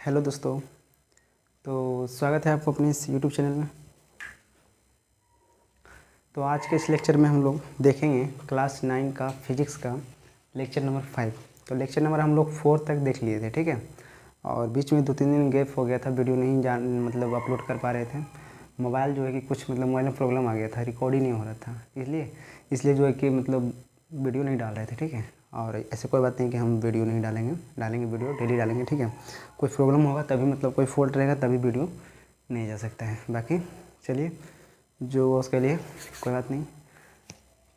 Hello दोस्तों। तो स्वागत है आपको अपने इस यूट्यूब चैनल में। तो आज के इस लेक्चर में हम लोग देखेंगे क्लास 9 का फिजिक्स का लेक्चर नंबर 5। तो लेक्चर नंबर हम लोग 4 तक देख लिए थे, ठीक है। और बीच में 2-3 दिन गैप हो गया था, वीडियो नहीं अपलोड कर पा रहे थे। मोबाइल जो है कि कुछ मोबाइल में प्रॉब्लम आ गया था, रिकॉर्ड ही नहीं हो रहा था, इसलिए जो है कि वीडियो नहीं डाल रहे थे, ठीक है। और ऐसे कोई बात नहीं कि हम वीडियो नहीं डालेंगे वीडियो डेली डालेंगे, ठीक है। कोई प्रॉब्लम होगा तभी कोई फॉल्ट रहेगा तभी वीडियो नहीं जा सकता है। बाकी चलिए, जो उसके लिए कोई बात नहीं।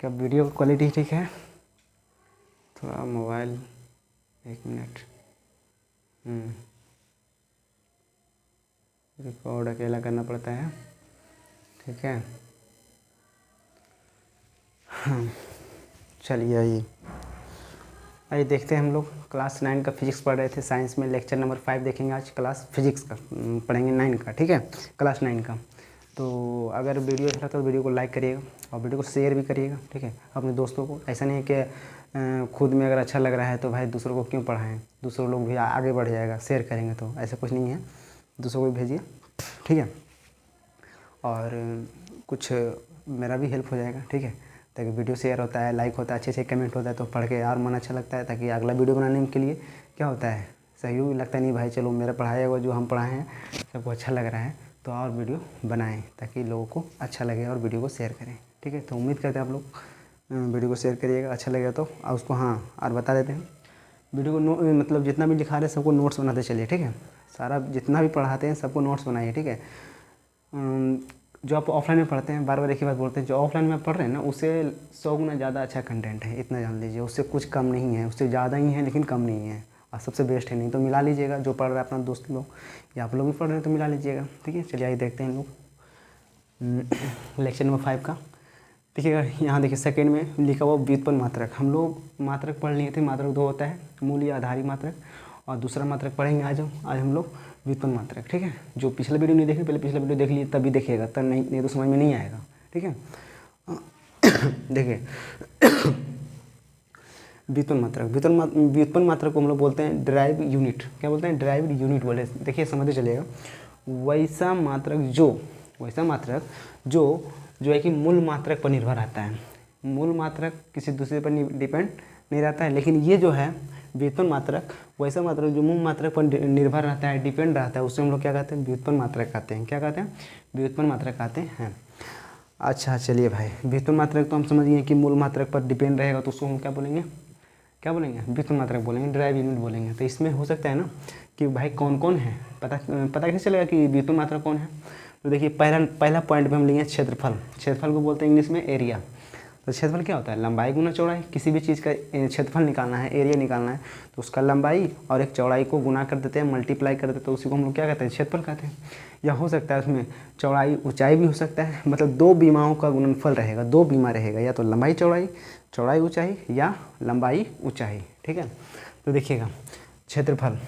क्या वीडियो क्वालिटी ठीक है? थोड़ा मोबाइल 1 मिनट। रिकॉर्ड अकेला करना पड़ता है, ठीक है। चलिए आइए देखते हैं। हम लोग क्लास 9 का फिजिक्स पढ़ रहे थे, साइंस में लेक्चर नंबर 5 देखेंगे। आज क्लास फिजिक्स का पढ़ेंगे 9 का, ठीक है, क्लास 9 का। तो अगर वीडियो अच्छा लगता है तो वीडियो को लाइक करिएगा और वीडियो को शेयर भी करिएगा, ठीक है, अपने दोस्तों को। ऐसा नहीं है कि खुद में अगर अच्छा लग रहा है तो भाई दूसरों को क्यों पढ़ाएं, दूसरों लोग भी आगे बढ़ जाएगा शेयर करेंगे तो। ऐसा कुछ नहीं है, दूसरों को भी भेजिए, ठीक है। और कुछ मेरा भी हेल्प हो जाएगा, ठीक है, ताकि वीडियो शेयर होता है, लाइक होता है, अच्छे से कमेंट होता है तो पढ़ के और मन अच्छा लगता है। ताकि अगला वीडियो बनाने के लिए क्या होता है, सहयोग लगता है। नहीं भाई चलो मेरा पढ़ाया हुआ जो हम पढ़ाए हैं सबको अच्छा लग रहा है तो और वीडियो बनाएं ताकि लोगों को अच्छा लगे और वीडियो को शेयर करें, ठीक है। तो उम्मीद करते हैं आप लोग वीडियो को शेयर करिएगा, अच्छा लगेगा तो। और उसको और बता देते हैं वीडियो को जितना भी दिखा रहे हैं सबको नोट्स बनाते चलिए, ठीक है। सारा जितना भी पढ़ाते हैं सबको नोट्स बनाइए, ठीक है। जो आप ऑफलाइन में पढ़ते हैं, बार बार एक ही बात बोलते हैं, जो ऑफलाइन में पढ़ रहे हैं ना उससे 100 गुना ज़्यादा अच्छा कंटेंट है, इतना जान लीजिए। उससे कुछ कम नहीं है, उससे ज़्यादा ही है लेकिन कम नहीं है, और सबसे बेस्ट है। नहीं तो मिला लीजिएगा, जो पढ़ रहा है अपना दोस्त लोग या आप लोग भी पढ़ रहे हैं तो मिला लीजिएगा, ठीक है। चलिए आइए देखते हैं हम लोग लेक्चर नंबर 5 का। देखिएगा यहाँ देखिए सेकेंड में लिखा हुआ व्युत्पन्न मात्रक। हम लोग मात्रक पढ़ लिए थे। मात्रक 2 होता है, मूल या आधारी मात्रक, और दूसरा मात्रक पढ़ेंगे आज हम लोग व्युत्पन्न मात्रक, ठीक है। जो पिछला वीडियो नहीं देखे पहले पिछला वीडियो देख लिए तभी देखिएगा, तब नहीं तो समझ में नहीं आएगा, ठीक है। देखिए व्युत्पन्न मात्रक को हम लोग बोलते हैं डिराइव यूनिट। क्या बोलते हैं? डिराइव्ड यूनिट बोले। देखिए समझते चलिएगा, वैसा मात्रक जो है कि मूल मात्रक पर निर्भर रहता है। मूल मात्रक किसी दूसरे पर डिपेंड नहीं रहता है, लेकिन ये जो है व्युत्पन्न मात्रक, वैसा मात्रक जो मूल मात्रक पर निर्भर रहता है, डिपेंड रहता है, उससे हम लोग क्या कहते हैं? व्युत्पन्न मात्रक कहते हैं। क्या कहते हैं? व्युत्पन्न मात्रक कहते हैं। अच्छा चलिए भाई, व्युत्पन्न मात्रक तो हम समझ गए कि मूल मात्रक पर डिपेंड रहेगा तो उसको हम क्या बोलेंगे? व्युत्पन्न मात्रक बोलेंगे, डिराइव यूनिट बोलेंगे। तो इसमें हो सकता है ना कि भाई कौन कौन है, पता कैसे चलेगा कि व्युत्पन्न मात्रक कौन है? तो देखिए पहला पॉइंट पे हम लेंगे क्षेत्रफल। क्षेत्रफल को बोलते हैं इंग्लिश में एरिया। तो क्षेत्रफल क्या होता है? लंबाई गुना चौड़ाई। किसी भी चीज़ का क्षेत्रफल निकालना है, एरिया निकालना है, तो उसका लंबाई और एक चौड़ाई को गुना कर देते हैं, मल्टीप्लाई कर देते हैं, तो उसी को हम लोग क्या कहते हैं? क्षेत्रफल कहते हैं। या हो सकता है उसमें चौड़ाई ऊंचाई भी हो सकता है, मतलब 2 बीमाओं का गुणनफल रहेगा, 2 बीमा रहेगा, या तो लंबाई चौड़ाई ऊंचाई या लंबाई ऊंचाई, ठीक है। तो देखिएगा क्षेत्रफल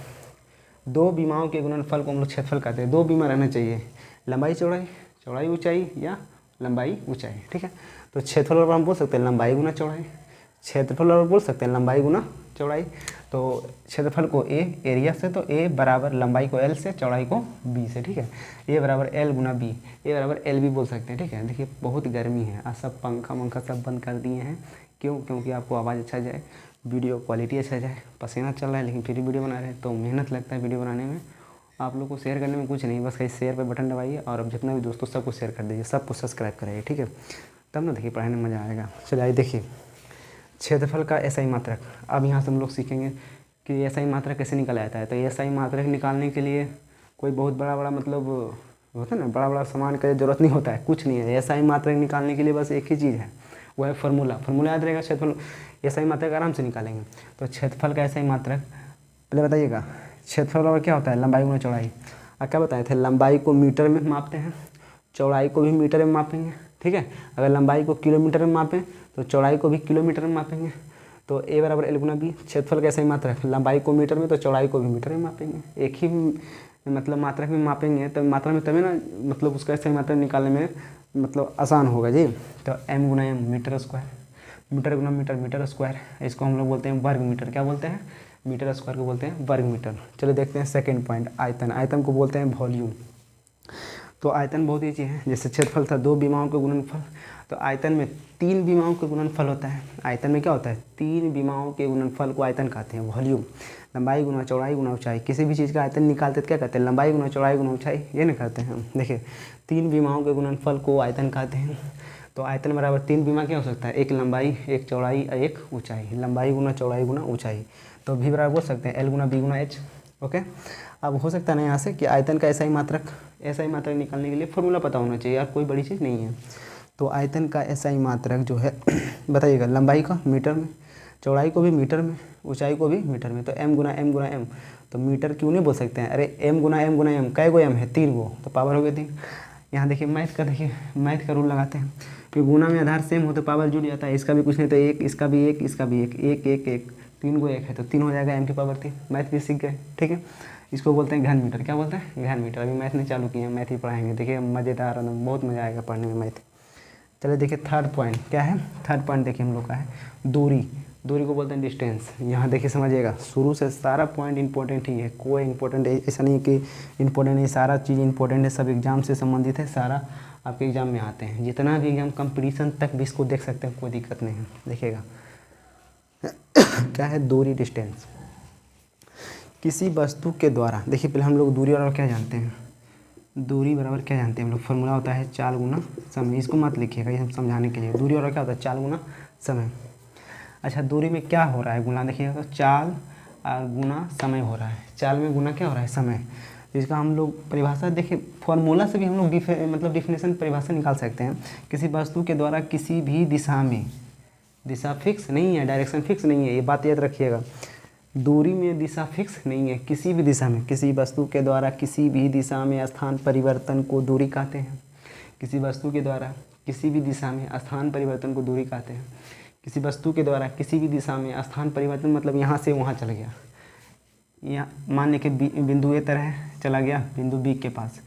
2 बीमाओं के गुणनफल को हम लोग क्षेत्रफल कहते हैं। 2 बीमा रहना चाहिए, लंबाई चौड़ाई ऊंचाई या लंबाई ऊंचाई, ठीक है। तो क्षेत्रफल और हम बोल सकते हैं लंबाई गुना चौड़ाई, क्षेत्रफल और बोल सकते हैं लंबाई गुना चौड़ाई। तो क्षेत्रफल को एरिया से, तो ए बराबर लंबाई को एल से, चौड़ाई को बी से, ठीक है। ए बराबर एल गुना बी, ए बराबर एल भी बोल सकते हैं, ठीक है। देखिए बहुत गर्मी है, आज सब पंखा सब बंद कर दिए हैं। क्यों? क्योंकि आपको आवाज़ अच्छा जाए, वीडियो क्वालिटी अच्छा जाए। पसीना चल रहा है लेकिन फिर भी वीडियो बना रहे हैं, तो मेहनत लगता है वीडियो बनाने में। आप लोग को शेयर करने में कुछ नहीं, बस कहीं शेयर पे बटन दबाइए और अब जितना भी दोस्तों सबको शेयर कर दीजिए, सबको सब्सक्राइब कराइए, ठीक है। तब ना देखिए पढ़ाने में मज़ा आएगा। चलिए आइए देखिए क्षेत्रफल का एसआई मात्रक। अब यहाँ से हम लोग सीखेंगे कि एसआई मात्रक कैसे निकाला जाता है। तो एसआई मात्रक निकालने के लिए कोई बहुत बड़ा होता है ना, बड़ा सामान का जरूरत नहीं होता है, कुछ नहीं है। एसआई मात्रक निकालने के लिए बस एक ही चीज़ है, वो है फार्मूला याद रहेगा। क्षेत्रफल एसआई मात्रक आराम से निकालेंगे। तो क्षेत्रफल का एसआई मात्रक पहले बताइएगा, क्षेत्रफल और क्या होता है? लंबाई गुना चौड़ाई। और क्या बताए थे? लंबाई को मीटर में मापते हैं, चौड़ाई को भी मीटर में मापेंगे, ठीक है। अगर लंबाई को किलोमीटर में मापें तो चौड़ाई को भी किलोमीटर में मापेंगे। तो ए बराबर एल गुना बी। क्षेत्रफल कैसे मात्रक? लंबाई को मीटर में तो चौड़ाई को भी मीटर में मापेंगे। एक ही मात्रक में मापेंगे तो मात्रा में तभी ना उसका ऐसे मात्रक निकालने में आसान होगा जी। तो एम गुना एम मीटर स्क्वायर, मीटर गुना मीटर स्क्वायर, इसको हम लोग बोलते हैं वर्ग मीटर। क्या बोलते हैं? मीटर स्क्वायर को बोलते हैं वर्ग मीटर। चलो देखते हैं सेकंड पॉइंट, आयतन। आयतन को बोलते हैं वॉल्यूम। तो आयतन बहुत ईजी है, जैसे क्षेत्रफल था 2 विमाओं के गुणनफल, तो आयतन में 3 विमाओं के गुणनफल होता है। आयतन में क्या होता है, 3 विमाओं के गुणनफल को आयतन कहते हैं। वॉल्यूम लंबाई गुना चौड़ाई गुना ऊंचाई, किसी भी चीज़ का आयतन निकालते तो क्या कहते हैं, लंबाई गुना चौड़ाई गुना ऊंचाई, ये नहीं कहते हैं हम। देखिए 3 विमाओं के गुणनफल को आयतन कहते हैं। तो आयतन बराबर 3 विमा क्या हो सकता है, एक लंबाई, एक चौड़ाई, एक ऊंचाई। लंबाई गुना चौड़ाई गुना ऊंचाई, तो भी बराबर बोल सकते हैं एल गुना बी गुना एच। ओके, अब हो सकता है ना यहाँ से कि आयतन का SI मात्रक, SI मात्रक निकालने के लिए फॉर्मूला पता होना चाहिए यार, कोई बड़ी चीज़ नहीं है। तो आयतन का SI मात्रक जो है बताइएगा, लंबाई का मीटर में, चौड़ाई को भी मीटर में, ऊंचाई को भी मीटर में, तो m गुना m गुना m, तो मीटर क्यों नहीं बोल सकते हैं, अरे m गुना m गुना m, कै गो m है, 3 गो, तो पावर हो गए 3। यहाँ देखिए मैथ का रूल लगाते हैं कि गुना में आधार सेम हो तो पावर जुड़ जाता है। इसका भी कुछ नहीं तो 1, इसका भी 1, इसका भी 1, 1 1 1, 3 को 1 है तो 3 हो जाएगा, m की पावर 3। मैथ भी सीख गए, ठीक है। इसको बोलते हैं घन मीटर। क्या बोलते हैं, घन मीटर। अभी मैथ नहीं चालू किए हैं, मैथ ही पढ़ाएंगे, देखिए मज़ेदार, बहुत मज़ा आएगा पढ़ने में मैथ। चलिए देखिए थर्ड पॉइंट क्या है, थर्ड पॉइंट देखिए हम लोग का है दूरी। दूरी को बोलते हैं डिस्टेंस। यहाँ देखिए समझिएगा, शुरू से सारा पॉइंट इंपॉर्टेंट ही है, कोई इंपॉर्टेंट ऐसा नहीं कि इंपॉर्टेंट नहीं, सारा चीज़ इंपॉर्टेंट है, सब एग्जाम से संबंधित है, सारा आपके एग्जाम में आते हैं। जितना भी एग्जाम कंपटीशन तक भी इसको देख सकते हैं, कोई दिक्कत नहीं है। देखिएगा क्या है दूरी, डिस्टेंस। किसी वस्तु के द्वारा, देखिए पहले हम लोग दूरी बराबर क्या जानते हैं, दूरी बराबर क्या जानते हैं हम लोग, फॉर्मूला होता है चाल गुना समय। इसको मत लिखिएगा, ये हम समझाने के लिए। दूरी बराबर क्या होता है, चाल गुना समय। अच्छा दूरी में क्या हो रहा है, गुना, देखिएगा तो चाल और गुना समय हो रहा है। चाल में गुना क्या हो रहा है, समय। इसका हम लोग परिभाषा देखिए, फॉर्मूला से भी हम लोग मतलब डिफिनेशन परिभाषा निकाल सकते हैं। किसी वस्तु के द्वारा किसी भी दिशा में, दिशा फिक्स नहीं है, डायरेक्शन फिक्स नहीं है, ये बात याद रखिएगा। दूरी में दिशा फिक्स नहीं है, किसी भी दिशा में, किसी वस्तु के द्वारा किसी भी दिशा में स्थान परिवर्तन को दूरी कहते हैं। किसी वस्तु के द्वारा किसी भी दिशा में स्थान परिवर्तन को दूरी कहते हैं। किसी वस्तु के द्वारा किसी भी दिशा में स्थान परिवर्तन मतलब यहाँ से वहाँ चला गया, यहाँ मान लें कि बिंदु ए तरह चला गया बिंदु बी के पास,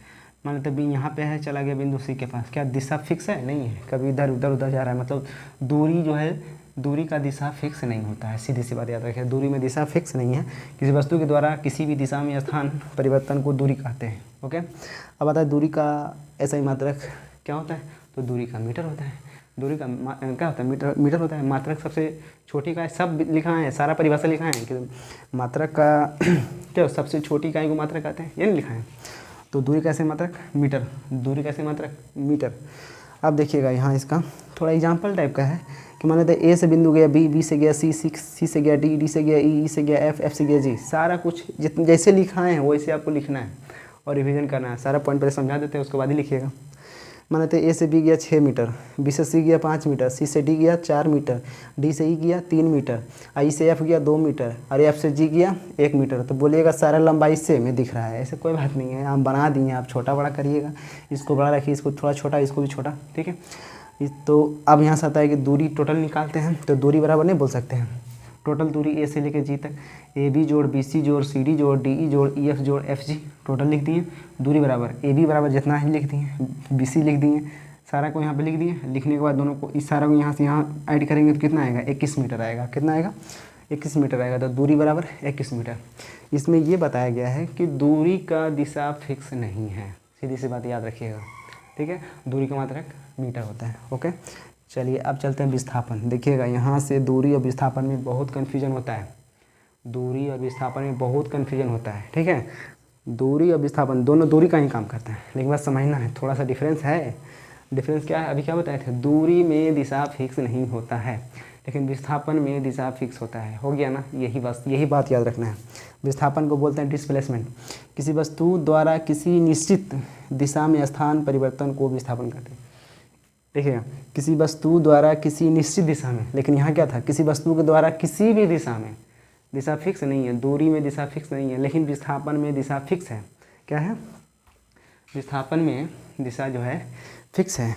मान लेते बी यहाँ पे है, चला गया बिंदु सी के पास, क्या दिशा फिक्स है, नहीं है, कभी इधर उधर उधर जा रहा है। मतलब दूरी जो है, दूरी का दिशा फिक्स नहीं होता है, सीधी सी बात याद रखिए, दूरी में दिशा फिक्स नहीं है। किसी वस्तु के द्वारा किसी भी दिशा में स्थान परिवर्तन को दूरी कहते हैं। ओके, अब आता है दूरी का SI मात्रक क्या होता है, तो दूरी का मीटर होता है। दूरी का क्या होता है, मीटर होता है। मात्रक सबसे छोटी का, सब लिखा है, सारा परिभाषा लिखा है कि मात्रक का क्या सबसे छोटी इकाई को मात्रक कहते हैं, ये नहीं लिखा है। तो दूरी का SI मात्रक मीटर, दूरी का SI मात्रक मीटर। अब देखिएगा यहाँ इसका थोड़ा एग्जाम्पल टाइप का है कि मान लेते हैं A से बिंदु गया B, B से गया C, C से गया D, D से गया E, E से गया F, F से गया G। सारा कुछ जैसे लिखा है वैसे आपको लिखना है और रिवीजन करना है। सारा पॉइंट पहले समझा देते हैं, उसके बाद ही लिखिएगा। मान लेते हैं A से B गया 6 मीटर, B से C गया 5 मीटर, C से D गया 4 मीटर, D से E गया 3 मीटर, I से F गया 2 मीटर और F से G गया 1 मीटर। तो बोलिएगा सारा लंबाई से में दिख रहा है, ऐसे कोई बात नहीं है, आप बना दिए, आप छोटा बड़ा करिएगा, इसको बड़ा रखिए, इसको थोड़ा छोटा, इसको भी छोटा, ठीक है। तो अब यहाँ से आता है कि दूरी टोटल निकालते हैं, तो दूरी बराबर नहीं बोल सकते हैं। टोटल दूरी A से लेकर G तक, AB जोड़ BC जोड़ CD जोड़ DE जोड़ EF जोड़ FG, टोटल लिख दिए। दूरी बराबर AB बराबर जितना ही लिख दिए, BC लिख दिए, सारा को यहाँ पे लिख दिए। लिखने के बाद दोनों को, इस सारा को यहाँ से यहाँ ऐड करेंगे तो कितना आएगा, 21 मीटर आएगा। कितना आएगा, 21 मीटर आएगा। तो दूरी बराबर 21 मीटर। इसमें ये बताया गया है कि दूरी का दिशा फिक्स नहीं है, सीधी सी बात याद रखिएगा, ठीक है। दूरी का मात्रक मीटर होता है। ओके, चलिए अब चलते हैं विस्थापन। देखिएगा यहाँ से दूरी और विस्थापन में बहुत कन्फ्यूजन होता है, दूरी और विस्थापन में बहुत कन्फ्यूजन होता है, ठीक है। दूरी और विस्थापन दोनों दूरी का ही काम करते हैं, लेकिन बस समझना है, थोड़ा सा डिफरेंस है। डिफरेंस क्या है, अभी क्या बताए थे, दूरी में दिशा फिक्स नहीं होता है, लेकिन विस्थापन में दिशा फिक्स होता है। हो गया ना, यही बात याद रखना है। विस्थापन को बोलते हैं डिस्प्लेसमेंट। किसी वस्तु द्वारा किसी निश्चित दिशा में स्थान परिवर्तन को विस्थापन कहते हैं। देखिएगा, किसी वस्तु द्वारा किसी निश्चित दिशा में, लेकिन यहाँ क्या था, किसी वस्तु के द्वारा किसी भी दिशा में, दिशा फिक्स नहीं है। दूरी में दिशा फिक्स नहीं है, लेकिन विस्थापन में दिशा फिक्स है। क्या है, विस्थापन में दिशा जो है फिक्स है।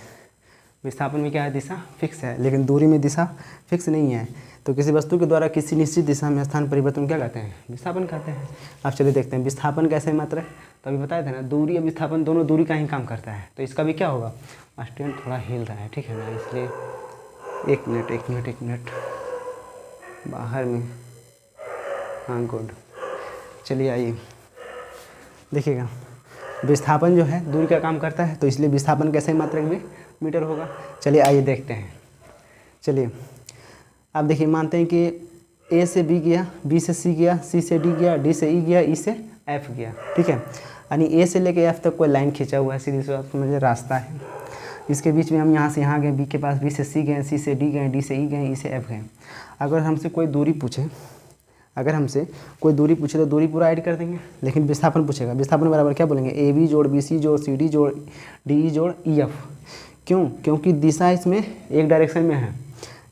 विस्थापन में क्या है, दिशा फिक्स है, लेकिन दूरी में दिशा फिक्स नहीं है। तो किसी वस्तु के द्वारा किसी निश्चित दिशा में स्थान परिवर्तन क्या कहते हैं, विस्थापन कहते हैं। अब चलिए देखते हैं विस्थापन कैसे मात्रक। तो अभी बताया था ना, दूरी और विस्थापन दोनों दूरी का ही काम करता है। तो इसका भी क्या होगा, स्टैंड थोड़ा हिल रहा है, ठीक है ना, इसलिए एक मिनट बाहर में हाँ गुड। चलिए आइए देखिएगा, विस्थापन जो है दूरी का काम करता है, तो इसलिए विस्थापन कैसे मात्रक भी मीटर होगा। चलिए आइए देखते हैं। चलिए अब देखिए, मानते हैं कि ए से बी गया, बी से सी गया, सी से डी गया, डी से ई गया, ई से एफ गया, ठीक है। यानी ए से लेके एफ तक कोई लाइन खींचा हुआ है, सीधी सी बात समझिए, रास्ता है। इसके बीच में हम यहाँ से यहाँ गए, बी के पास, बी से सी गए, सी से डी गए, डी से ई गए, ई से एफ गए। अगर हमसे कोई दूरी पूछे, तो दूरी पूरा ऐड कर देंगे, लेकिन विस्थापन पूछेगा, विस्थापन बराबर क्या बोलेंगे, ए बी जोड़ बी सी जोड़ सी डी जोड़ डी ई जोड़ ई एफ। क्यों? क्योंकि दिशा इसमें एक डायरेक्शन में है।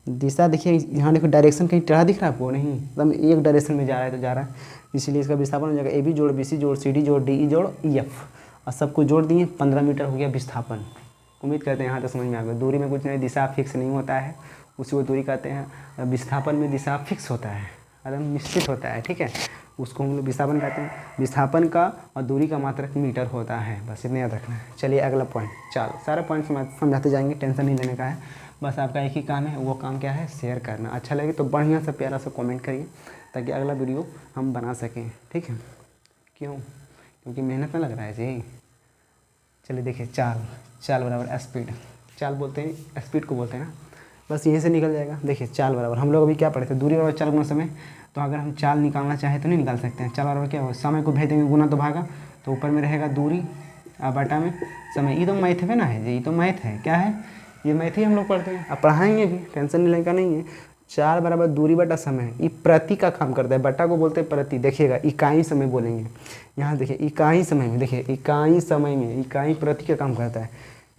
दिशा देखिए, यहाँ देखो डायरेक्शन कहीं टेढ़ा दिख रहा है आपको, नहीं, एकदम एक डायरेक्शन में जा रहा है तो जा रहा है, इसलिए इसका विस्थापन हो जाएगा ए बी जोड़ बी सी जोड़ सी डी जोड़ डी ई जोड़ ई एफ। और सबको जोड़ दिए, 15 मीटर हो गया विस्थापन। उम्मीद करते हैं यहाँ तक समझ में आ गया। दूरी में कुछ नहीं, दिशा फिक्स नहीं होता है, उसी को दूरी कहते हैं। विस्थापन में दिशा फिक्स होता है, एकदम निश्चित होता है, ठीक है, उसको हम लोग विस्थापन कहते हैं। विस्थापन का और दूरी का मात्रक मीटर होता है, बस इतना याद रखना है। चलिए अगला पॉइंट, चलो सारा पॉइंट समझाते जाएंगे, टेंशन नहीं लेने का है, बस आपका एक ही काम है, वो काम क्या है, शेयर करना। अच्छा लगे तो बढ़िया सा प्यारा सा कमेंट करिए, ताकि अगला वीडियो हम बना सकें, ठीक है। क्यों? क्योंकि मेहनत में लग रहा है जी। चलिए देखिए, चाल बराबर स्पीड, चाल बोलते हैं, स्पीड को बोलते हैं ना, बस यहीं से निकल जाएगा। देखिए चाल बराबर, हम लोग अभी क्या पढ़े थे, दूरी बराबर चाल गुना समय। तो अगर हम चाल निकालना चाहें तो नहीं निकाल सकते हैं। चाल बराबर क्या होगा, समय को भेज देंगे गुना तो भागा, तो ऊपर में रहेगा दूरी और बटा में समय। ये तो मैथ में ना है जी, ये तो मैथ है, क्या है, ये मैथ ही हम लोग पढ़ते हैं, अब पढ़ाएंगे भी, टेंशन लेने का नहीं है। चाल बराबर दूरी बटा समय, ये प्रति का काम करता है, बटा को बोलते हैं प्रति। देखिएगा इकाई समय बोलेंगे, यहाँ देखिए इकाई समय में, देखिए इकाई समय में, इकाई प्रति का काम करता है।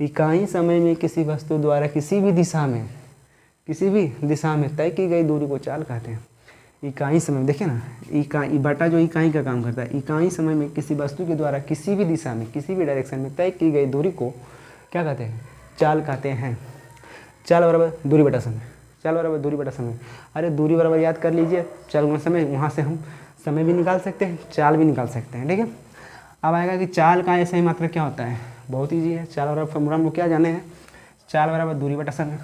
इकाई समय में किसी वस्तु द्वारा किसी भी दिशा में तय की गई दूरी को चाल कहते हैं। इकाई समय देखिए ना, इकाई बटा जो इकाई का काम करता है, इकाई समय में किसी वस्तु के द्वारा किसी भी दिशा में, किसी भी डायरेक्शन में तय की गई दूरी को क्या कहते हैं, चाल कहते हैं। चाल बराबर दूरी बटा समय, चाल बराबर दूरी बटा समय। अरे दूरी बराबर याद कर लीजिए, चाल गुना समय, वहाँ से हम समय भी निकाल सकते हैं, चाल भी निकाल सकते हैं, ठीक है। अब आएगा कि चाल का ऐसा ही मात्रा क्या होता है, बहुत ईजी है। चाल बराबर फॉर्मूला हम लोग क्या जाने हैं, चाल बराबर दूरी बटा समय।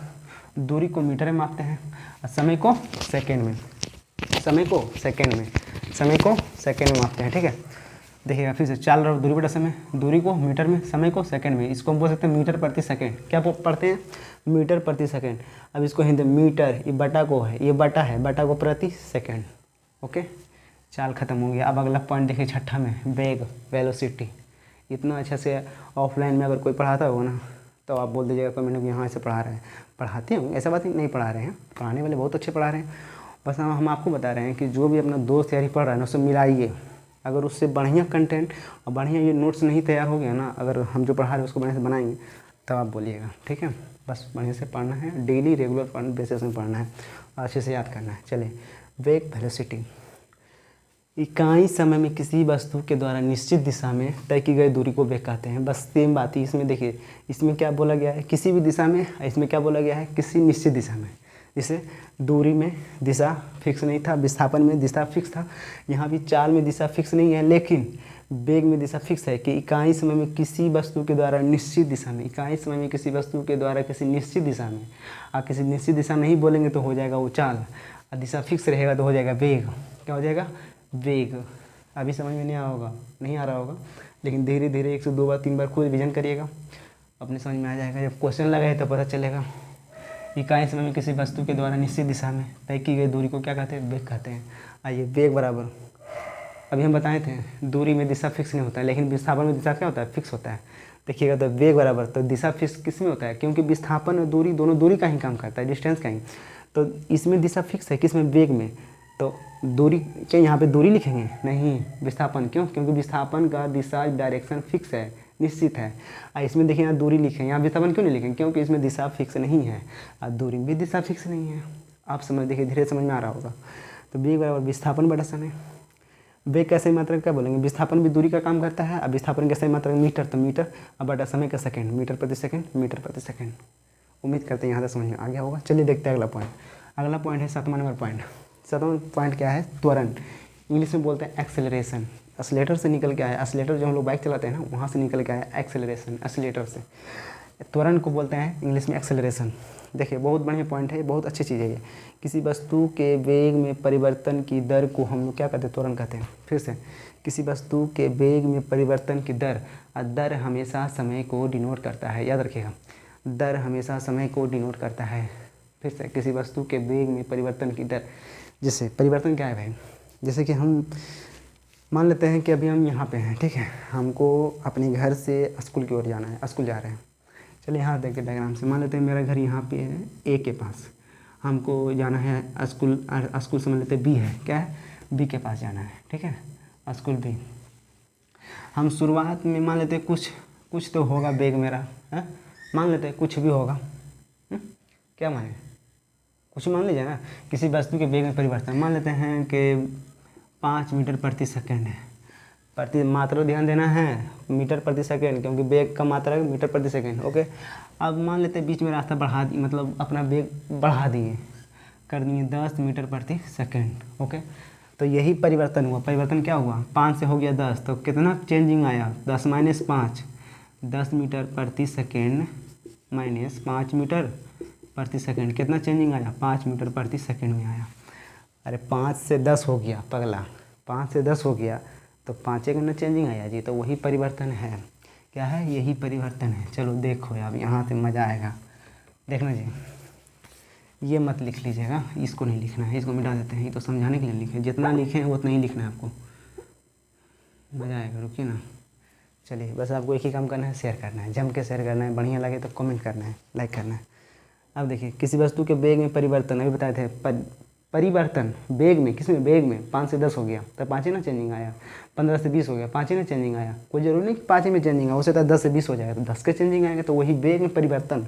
दूरी को मीटर में मापते हैं और समय को सेकेंड में, समय को सेकेंड में मापते हैं, ठीक है। देखिएगा फिर से, चाल बराबर दूरी बटा समय, दूरी को मीटर में, समय को सेकंड में। इसको हम बोल सकते हैं मीटर प्रति सेकंड। क्या पढ़ते हैं, मीटर प्रति सेकंड। अब इसको हिंदी मीटर, ये बटा को है, ये बटा है, बटा को प्रति सेकंड, ओके। चाल खत्म हो गया। अब अगला पॉइंट देखिए छठा में, वेग, वेलोसिटी। इतना अच्छा से ऑफलाइन में अगर कोई पढ़ाता हो ना, तो आप बोल दीजिएगा कमेंट में, यहाँ से पढ़ा रहे हैं, पढ़ाते होंगे, ऐसा बात नहीं पढ़ा रहे हैं, पढ़ाने वाले बहुत अच्छे पढ़ा रहे हैं। बस हम आपको बता रहे हैं कि जो भी अपना दोस्त यारी पढ़ रहा है ना, उससे मिलाइए। अगर उससे बढ़िया कंटेंट और बढ़िया ये नोट्स नहीं तैयार हो गया ना, अगर हम जो पढ़ा रहे हैं उसको बढ़िया से बनाएंगे, तब आप बोलिएगा, ठीक है। बस बढ़िया से पढ़ना है, डेली रेगुलर बेसिस में पढ़ना है, अच्छे से याद करना है। चलिए, वेग, वेलोसिटी। इकाई समय में किसी वस्तु के द्वारा निश्चित दिशा में तय की गई दूरी को वेग कहते हैं। बस सेम बात ही इसमें देखिए, इसमें क्या बोला गया है, किसी भी दिशा में, इसमें क्या बोला गया है, किसी निश्चित दिशा में। जैसे दूरी में दिशा फिक्स नहीं था, विस्थापन में दिशा फिक्स था, यहाँ भी चाल में दिशा फिक्स नहीं है, लेकिन वेग में दिशा फिक्स है कि इकाई समय में किसी वस्तु के द्वारा निश्चित दिशा में, इकाई समय में किसी वस्तु के द्वारा किसी निश्चित दिशा में। और किसी निश्चित दिशा नहीं बोलेंगे तो हो जाएगा वो चाल, और दिशा फिक्स रहेगा तो हो जाएगा वेग। क्या हो जाएगा, वेग। अभी समझ में नहीं आ रहा होगा, लेकिन धीरे धीरे 1 से 2 बार 3 बार खुद रिवीजन करिएगा, अपने समझ में आ जाएगा। जब क्वेश्चन लगाए तो पता चलेगा। इकाई समय में किसी वस्तु के द्वारा निश्चित दिशा में तय की गई दूरी को क्या कहते हैं, वेग कहते हैं। आइए, वेग बराबर, अभी हम बताए थे दूरी में दिशा फिक्स नहीं होता है, लेकिन विस्थापन में दिशा क्या होता है, फिक्स होता है। देखिएगा तो वेग बराबर, तो दिशा फिक्स किस में होता है, क्योंकि विस्थापन और दूरी दोनों दूरी का ही काम करता है, डिस्टेंस का ही। तो इसमें दिशा फिक्स है, किसमें, वेग में। तो दूरी, क्या यहाँ पे दूरी लिखेंगे, नहीं, विस्थापन। क्यों, क्योंकि विस्थापन का दिशा डायरेक्शन फिक्स है, निश्चित है। और इसमें देखिए यहाँ दूरी लिखें, यहाँ विस्थापन क्यों नहीं लिखेंगे, क्योंकि इसमें दिशा फिक्स नहीं है और दूरी में भी दिशा फिक्स नहीं है। आप समझ, देखिए धीरे समझ में आ रहा होगा। तो वेग बराबर विस्थापन बटा समय। वेग का सही मात्रक क्या बोलेंगे, विस्थापन भी दूरी का काम करता है, अब विस्थापन का सही मात्रक मीटर, तो मीटर, अब बटा समय का सेकंड, मीटर प्रति सेकंड, मीटर प्रति सेकंड। उम्मीद करते हैं यहाँ तक समझ में आ गया होगा। चलिए देखते हैं अगला पॉइंट। अगला पॉइंट है 7वां नंबर पॉइंट। 7वां पॉइंट क्या है, त्वरण। इंग्लिश में बोलते हैं एक्सेलरेशन। एक्सीलेटर से निकल के आया, एक्सीलेटर जो हम लोग बाइक चलाते हैं ना, वहाँ से निकल के आया एक्सेलरेशन, एक्सीलेटर से। त्वरण को बोलते हैं इंग्लिश में एक्सेलरेशन। देखिए बहुत बढ़िया पॉइंट है, बहुत अच्छी चीज़ है ये। किसी वस्तु के वेग में परिवर्तन की दर को हम लोग क्या कहते हैं, त्वरण कहते हैं। फिर से, किसी वस्तु के वेग में परिवर्तन की दर, और दर हमेशा समय को डिनोट करता है, याद रखिएगा, दर हमेशा समय को डिनोट करता है। फिर से, किसी वस्तु के वेग में परिवर्तन की दर, जैसे परिवर्तन क्या है भाई, जैसे कि हम मान लेते हैं कि अभी हम यहाँ पे हैं, ठीक है, हमको अपने घर से स्कूल की ओर जाना है, स्कूल जा रहे हैं। चलिए यहाँ देखिए डायग्राम से, मान लेते हैं मेरा घर यहाँ पे है ए के पास, हमको जाना है स्कूल, स्कूल समझ लेते हैं बी है, क्या है, बी के पास जाना है, ठीक है, स्कूल बी। हम शुरुआत में मान लेते हैं कुछ तो होगा वेग मेरा है, मान लेते हैं कुछ भी होगा, क्या माने, कुछ मान लीजिए ना, किसी वस्तु के वेग में परिवर्तन मान लेते हैं कि 5 मीटर प्रति सेकेंड है, प्रति मात्रा ध्यान देना है, मीटर प्रति सेकेंड, क्योंकि वेग का मात्रा है मीटर प्रति सेकेंड। ओके, अब मान लेते हैं बीच में रास्ता बढ़ा दी, मतलब अपना वेग बढ़ा दिए, कर दिए 10 मीटर प्रति सेकेंड। ओके, तो यही परिवर्तन हुआ। परिवर्तन क्या हुआ, 5 से हो गया 10, तो कितना चेंजिंग आया, 10 - 5, 10 मीटर प्रति सेकेंड माइनस 5 मीटर प्रति सेकेंड, कितना चेंजिंग आया, 5 मीटर प्रति सेकेंड में आया। अरे 5 से 10 हो गया पगला, 5 से 10 हो गया तो 5 का ना चेंजिंग आया जी, तो वही परिवर्तन है। क्या है, यही परिवर्तन है। चलो देखो अब यहाँ से मज़ा आएगा, देखना जी, ये मत लिख लीजिएगा, इसको नहीं लिखना है, इसको मिटा देते हैं, ये तो समझाने के लिए लिखे, जितना लिखे हैं उतना ही लिखना है आपको, मज़ा आएगा। रुकिए ना, चलिए बस आपको एक ही काम करना है, शेयर करना है, जम के शेयर करना है, बढ़िया लगे तो कमेंट करना है, लाइक करना है। अब देखिए, किसी वस्तु के वेग में परिवर्तन, अभी बताए थे परिवर्तन वेग में, किसमें, वेग में 5 से 10 हो गया तो 5 ही ना चेंजिंग आया, 15 से 20 हो गया 5 ही ना चेंजिंग आया, कोई जरूरी नहीं कि 5 में चेंजिंग आया, हो सकता है 10 से 20 हो जाएगा तो 10 का चेंजिंग आएगा, तो वही वेग में परिवर्तन।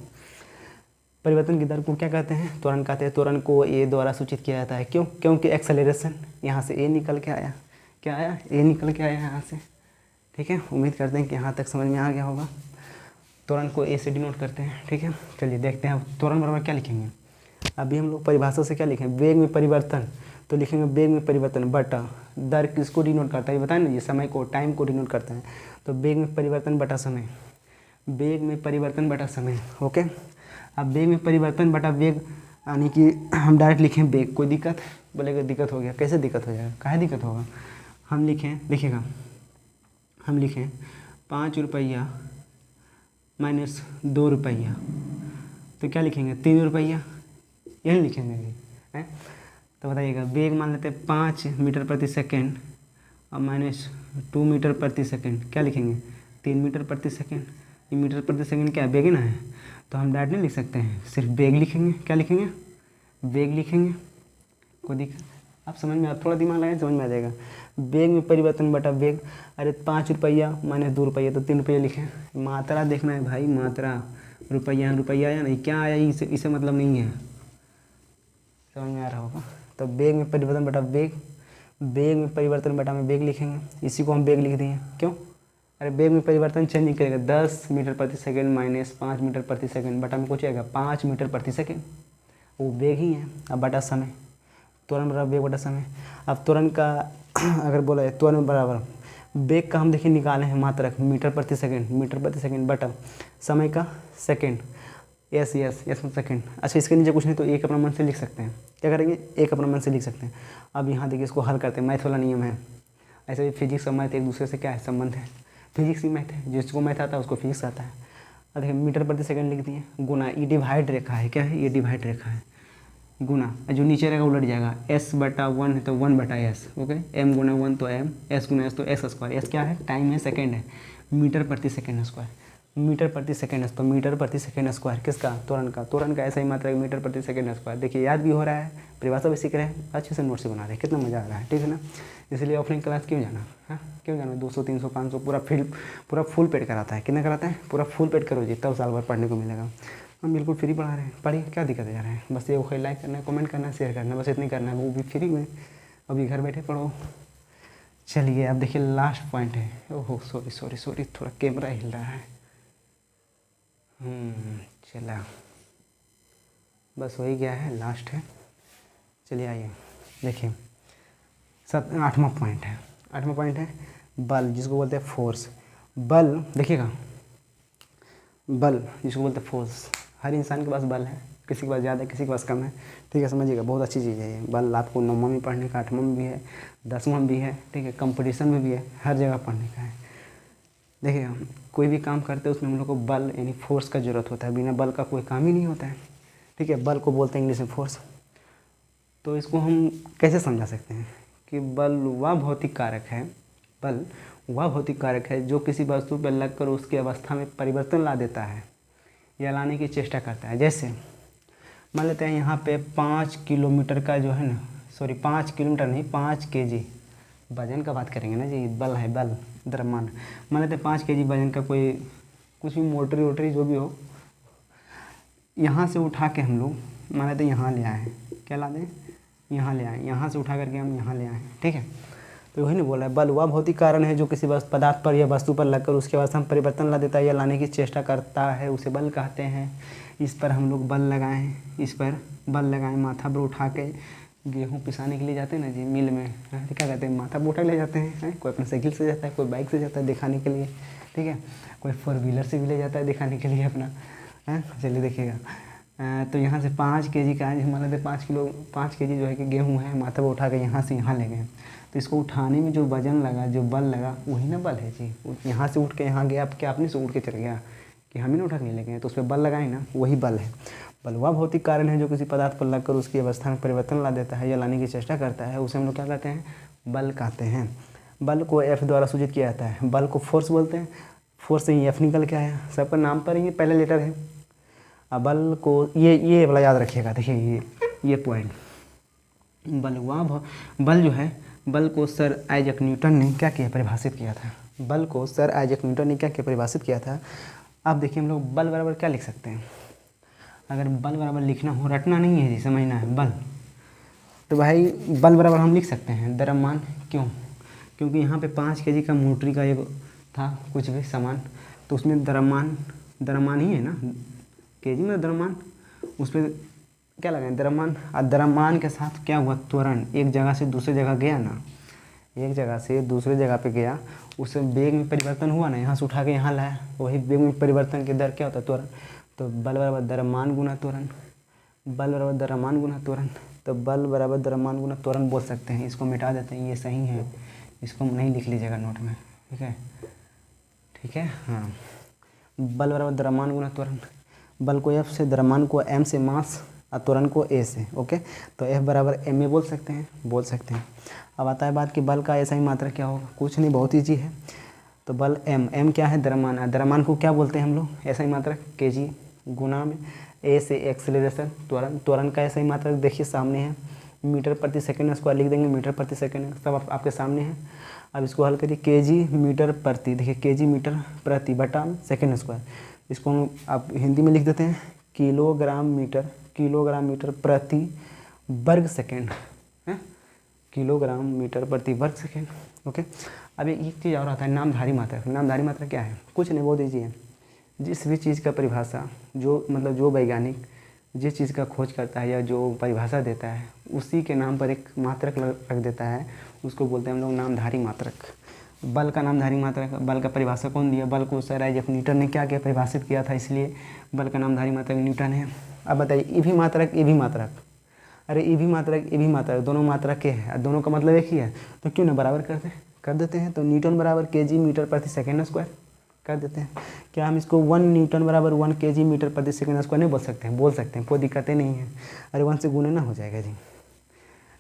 परिवर्तन की दर को क्या कहते हैं, त्वरण कहते हैं। त्वरण को ए द्वारा सूचित किया जाता है, क्यों, क्योंकि एक्सेलरेशन यहाँ से ए निकल के आया, क्या आया, ए निकल के आया यहाँ से, ठीक है। उम्मीद करते हैं कि यहाँ तक समझ में आ गया होगा। त्वरण को ए से डिनोट करते हैं, ठीक है। चलिए देखते हैं अब त्वरण बराबर क्या लिखेंगे। अभी हम लोग परिभाषा से क्या लिखें, वेग में परिवर्तन, तो लिखेंगे वेग में परिवर्तन बटा दर, किसको डिनोट करता है ये बताएं ना, ये समय को, टाइम को डिनोट करता है, तो वेग में परिवर्तन बटा समय, वेग में परिवर्तन बटा समय। ओके, अब वेग में परिवर्तन बटा वेग, यानी कि हम डायरेक्ट लिखें वेग, कोई दिक्कत, बोलेगा दिक्कत हो गया, कैसे दिक्कत हो जाएगा, काहे दिक्कत होगा, हम लिखें, देखिएगा हम लिखें 5 रुपया माइनस 2 रुपया, तो क्या लिखेंगे 3 रुपया, यही लिखेंगे हैं। तो बताइएगा, वेग मान लेते हैं 5 मीटर प्रति सेकेंड और माइनस 2 मीटर प्रति सेकेंड, क्या लिखेंगे 3 मीटर प्रति सेकेंड। ये मीटर प्रति सेकेंड क्या है, वेग ही ना है, तो हम डायरेक्ट नहीं लिख सकते हैं, सिर्फ वेग लिखेंगे, क्या लिखेंगे, वेग लिखेंगे, कोई दिक्कत, आप समझ में, आप थोड़ा दिमाग लगाए समझ में आ जाएगा। वेग में परिवर्तन बटा वेग, अरे 5 रुपया माइनस 2 रुपया, तो 3 रुपये लिखें। मात्रा देखना है भाई, मात्रा, रुपया रुपया आया नहीं, क्या आया, इसे मतलब नहीं है, समझ में आ रहा होगा। तो वेग में परिवर्तन बटा वेग, वेग में परिवर्तन बटा में वेग लिखेंगे, इसी को हम वेग लिख दिए, क्यों, अरे वेग में परिवर्तन चेंज नहीं करेगा, 10 मीटर प्रति सेकेंड माइनस 5 मीटर प्रति सेकेंड बटा में कुछ आएगा 5 मीटर प्रति सेकेंड, वो वेग ही है। अब बटा समय, त्वरण बराबर वेग बटा समय। अब त्वरण का अगर बोला है, त्वरण बराबर वेग का हम देखिए निकाले हैं मात्रक, मीटर प्रति सेकेंड, मीटर प्रति सेकेंड बटा समय का सेकेंड, यस सेकेंड। अच्छा, इसके नीचे कुछ नहीं तो एक अपना मन से लिख सकते हैं, क्या करेंगे, एक अपना मन से लिख सकते हैं। अब यहाँ देखिए इसको हल करते हैं, मैथ वाला नियम है, ऐसे भी फिजिक्स और मैथ एक दूसरे से क्या है, संबंध है, फिजिक्स ही मैथ है, जिसको मैथ आता है उसको फिजिक्स आता है। अब देखिए मीटर प्रति सेकेंड लिख दिए, गुना, ये डिवाइड रेखा है, क्या है, ये डिवाइड रेखा है, गुना, जो नीचे रहेगा उलट जाएगा, s बटा 1 है तो 1 बटा s, ओके, m गुना 1 तो m, s गुना s तो s स्क्वायर, s क्या है, टाइम है, सेकेंड है, मीटर प्रति सेकेंड स्क्वायर, मीटर प्रति सेकेंड तो मीटर प्रति सेकेंड स्क्वायर किसका, त्वरण का, त्वरण का ऐसा ही मात्रा है मीटर प्रति सेकेंड स्क्वायर। देखिए याद भी हो रहा है, परिभाषा भी सीख रहे हैं, अच्छे से नोट से बना रहे हैं, कितना मज़ा आ रहा है, ठीक है ना। इसलिए ऑफलाइन क्लास क्यों जाना, हाँ क्यों जाना, 200 300 500 पूरा फुल पेड कराता है, कितना कराता है, पूरा फुल पेड करो जी, तब साल भर पढ़ने को मिलेगा। हम बिल्कुल फ्री पढ़ा रहे हैं, पढ़िए, क्या दिक्कत है जा रहे हैं, बस ये वो लाइक करना है, कमेंट करना है, शेयर करना है, बस इतनी करना है, वो भी फ्री में, अभी घर बैठे पढ़ो। चलिए अब देखिए लास्ट पॉइंट है, ओहो सॉरी थोड़ा कैमरा हिल रहा है, चला बस हो ही गया है, लास्ट है। चलिए आइए देखिए, 8वां पॉइंट है, 8वां पॉइंट है बल, जिसको बोलते हैं फोर्स। बल देखिएगा, बल जिसको बोलते हैं फोर्स, हर इंसान के पास बल है, किसी के पास ज़्यादा है, किसी के पास कम है, ठीक है, समझिएगा, बहुत अच्छी चीज़ है ये। बल आपको 9वां में पढ़ने का, 8वां में भी है, 10वां में भी है, ठीक है, कंपटीशन में भी है, हर जगह पढ़ने का है। देखिए कोई भी काम करते हैं उसमें हम लोग को बल यानी फोर्स का ज़रूरत होता है, बिना बल का कोई काम ही नहीं होता है, ठीक है। बल को बोलते हैं इंग्लिश में फोर्स। तो इसको हम कैसे समझा सकते हैं कि बल वह भौतिक कारक है, बल वह भौतिक कारक है जो किसी वस्तु पर लगकर उसकी अवस्था में परिवर्तन ला देता है या लाने की चेष्टा करता है। जैसे मान लेते हैं यहाँ पे 5 किलोमीटर का जो है ना, सॉरी 5 किलोमीटर नहीं, 5 केजी वजन का बात करेंगे ना जी, बल है, बल द्रव्यमान। मान लेते हैं 5 केजी वजन का कोई कुछ भी मोटरी वोटरी जो भी हो, यहाँ से उठा के हम लोग मान लेते हैं यहाँ ले आए, क्या ला दें, यहाँ ले आए, यहाँ से उठा करके हम यहाँ ले आए, ठीक है। तो वही नहीं बोला है, बल वह भौतिक कारण है जो किसी पदार्थ पर या वस्तु पर लगकर उसके बाद हम परिवर्तन ला देता है या लाने की चेष्टा करता है, उसे बल कहते हैं। इस पर हम लोग बल लगाएं, इस पर बल लगाएं, माथा पर उठा के गेहूँ पिसाने के लिए जाते हैं ना जी मिल में, तो क्या कहते हैं, माथा पर उठा ले जाते हैं, कोई अपने साइकिल से जाता है, कोई बाइक से जाता है दिखाने के लिए, ठीक है, कोई 4 व्हीलर से भी ले जाता है दिखाने के लिए अपना, है। चलिए देखिएगा, तो यहाँ से 5 केजी का है, मान लेते 5 केजी जो है कि गेहूँ है, माथा पर उठा के यहाँ से यहाँ ले गए, तो इसको उठाने में जो वजन लगा, जो बल लगा, वही ना बल है जी। यहाँ से उठ के यहाँ गया, आप क्या अपने से उठ के चल गया कि हम ही ना उठा के नहीं ले गए, तो उस पर बल लगाए ना, वही बल है। बल वह भौतिक कारण है जो किसी पदार्थ पर लगकर उसकी अवस्था में परिवर्तन ला देता है या लाने की चेष्टा करता है, उसे हम लोग क्या कहते हैं, बल कहते हैं। बल को F द्वारा सूचित किया जाता है, बल को फोर्स बोलते हैं, फोर्स से ही F निकल के आया, सबका नाम पर ही पहला लेटर है। अब बल को ये वाला याद रखिएगा, देखिए ये पॉइंट, बल जो है, बल को सर आइजैक न्यूटन ने क्या किया, परिभाषित किया था। बल को सर आइजैक न्यूटन ने क्या किया, परिभाषित किया था। अब देखिए हम लोग बल बराबर क्या लिख सकते हैं, अगर बल बराबर लिखना हो, रटना नहीं है जी, समझना है बल, तो भाई बल बराबर हम लिख सकते हैं द्रव्यमान। क्यों? क्योंकि यहाँ पे 5 केजी का मोटरी का एक था कुछ भी सामान, तो उसमें द्रव्यमान ही है ना, केजी में द्रव्यमान, उस पर क्या लगाएं, द्रव्यमान। और द्रव्यमान के साथ क्या हुआ, त्वरण, एक जगह से दूसरी जगह गया ना, एक जगह से दूसरी जगह पे गया, उससे वेग में परिवर्तन हुआ ना, यहाँ से उठा के यहाँ लाया, वही वेग में परिवर्तन के दर क्या होता है, त्वरण। तो बल बराबर द्रव्यमान गुना त्वरण, बल बराबर द्रव्यमान गुना त्वरण, तो बल बराबर द्रव्यमान गुना त्वरण बोल सकते हैं। इसको मिटा देते हैं, ये सही है, इसको नहीं लिख लीजिएगा नोट में, ठीक है, ठीक है, हाँ। बल बराबर द्रव्यमान गुना त्वरण, बल को F से, द्रव्यमान को M से, मास और त्वरण को A से, ओके। तो F बराबर ma बोल सकते हैं, अब आता है बात कि बल का ऐसा ही मात्रा क्या होगा, कुछ नहीं, बहुत ईजी है। तो बल m क्या है, द्रव्यमान, द्रव्यमान को क्या बोलते हैं हम लोग, ऐसा ही मात्रा kg, गुना में A से एक्सेलरेशन, त्वरण का ऐसा ही मात्रा देखिए सामने है, मीटर प्रति सेकंड स्क्वायर लिख देंगे, मीटर प्रति सेकंड सब आपके सामने है। अब इसको हल करिए, kg मीटर प्रति, देखिए kg मीटर प्रति बटा सेकंड स्क्वायर, इसको हम आप हिंदी में लिख देते हैं किलोग्राम मीटर प्रति वर्ग सेकेंड है, किलोग्राम मीटर प्रति वर्ग सेकेंड, ओके। अब एक चीज़ और आता है, नामधारी मात्रक। नामधारी मात्रक क्या है, कुछ नहीं, बहुत ईजी है। जिस भी चीज़ का परिभाषा, जो मतलब जो वैज्ञानिक जिस चीज़ का खोज करता है या जो परिभाषा देता है, उसी के नाम पर एक मात्रक रख देता है, उसको बोलते हैं हम लोग नामधारी मात्रक। बल का नामधारी मात्रक, बल का परिभाषा कौन दिया, बल को सर आइजैक न्यूटन ने क्या किया, परिभाषित किया था, इसलिए बल का नामधारी मात्रक न्यूटन है। अब बताइए ई भी मात्रक, अरे ई भी मात्रक दोनों मात्रक के हैं, दोनों का मतलब एक ही है, तो क्यों ना बराबर कर देते हैं। तो न्यूटन बराबर kg मीटर प्रति सेकंड स्क्वायर कर देते हैं। क्या हम इसको 1 न्यूटन बराबर 1 kg मीटर प्रति सेकंड स्क्वायर नहीं बोल सकते हैं, बोल सकते हैं, कोई दिक्कतें नहीं है। अरे 1 से गुणे ना हो जाएगा जी।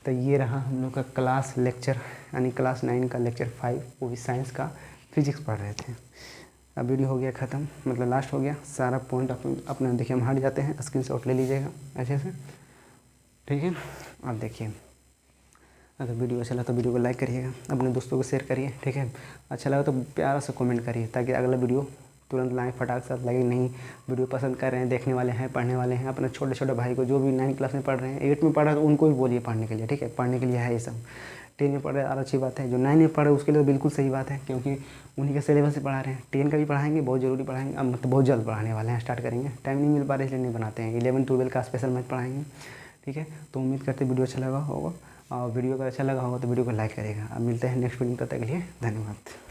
तो ये रहा हम लोग का क्लास लेक्चर, यानी क्लास 9 का लेक्चर 5, वो भी साइंस का, फिजिक्स पढ़ रहे थे। अब वीडियो हो गया ख़त्म, मतलब लास्ट हो गया, सारा पॉइंट अपने देखिए हम हट जाते हैं, स्क्रीनशॉट ले लीजिएगा अच्छे से, ठीक है। अब देखिए, अगर वीडियो अच्छा लगा तो वीडियो को लाइक करिएगा, अपने दोस्तों को शेयर करिए, ठीक है। अच्छा लगा तो प्यारा से कमेंट करिए, ताकि अगला वीडियो तुरंत लाएँ, फटाक साथ लगे। नहीं वीडियो पसंद कर रहे हैं, देखने वाले हैं, पढ़ने वाले हैं, अपने छोटे छोटे भाई को, जो भी 9 क्लास में पढ़ रहे हैं, 8 में पढ़ रहे हैं, तो उनको भी बोलिए पढ़ने के लिए, ठीक है। पढ़ने के लिए है ये सब, 10 में पढ़ रहे हैं और अच्छी बात है, जो 9 में पढ़ रहे हैं उसके लिए बिल्कुल सही बात है, क्योंकि उन्हीं के सिलेबस से पढ़ा रहे हैं। 10 का भी पढ़ाएंगे, बहुत ज़रूरी पढ़ाएंगे, अब मतलब बहुत जल्द पढ़ाने वाले हैं, स्टार्ट करेंगे, टाइम नहीं मिल पा रहा है इसलिए नहीं बनाते हैं। 11 12 का स्पेशल मैथ पढ़ाएंगे, ठीक है। तो उम्मीद करते वीडियो अच्छा लगा होगा, और वीडियो अगर अच्छा लगा होगा तो वीडियो को लाइक करेगा। अब मिलते हैं नेक्स्ट वीडियो, तब तक के लिए धन्यवाद।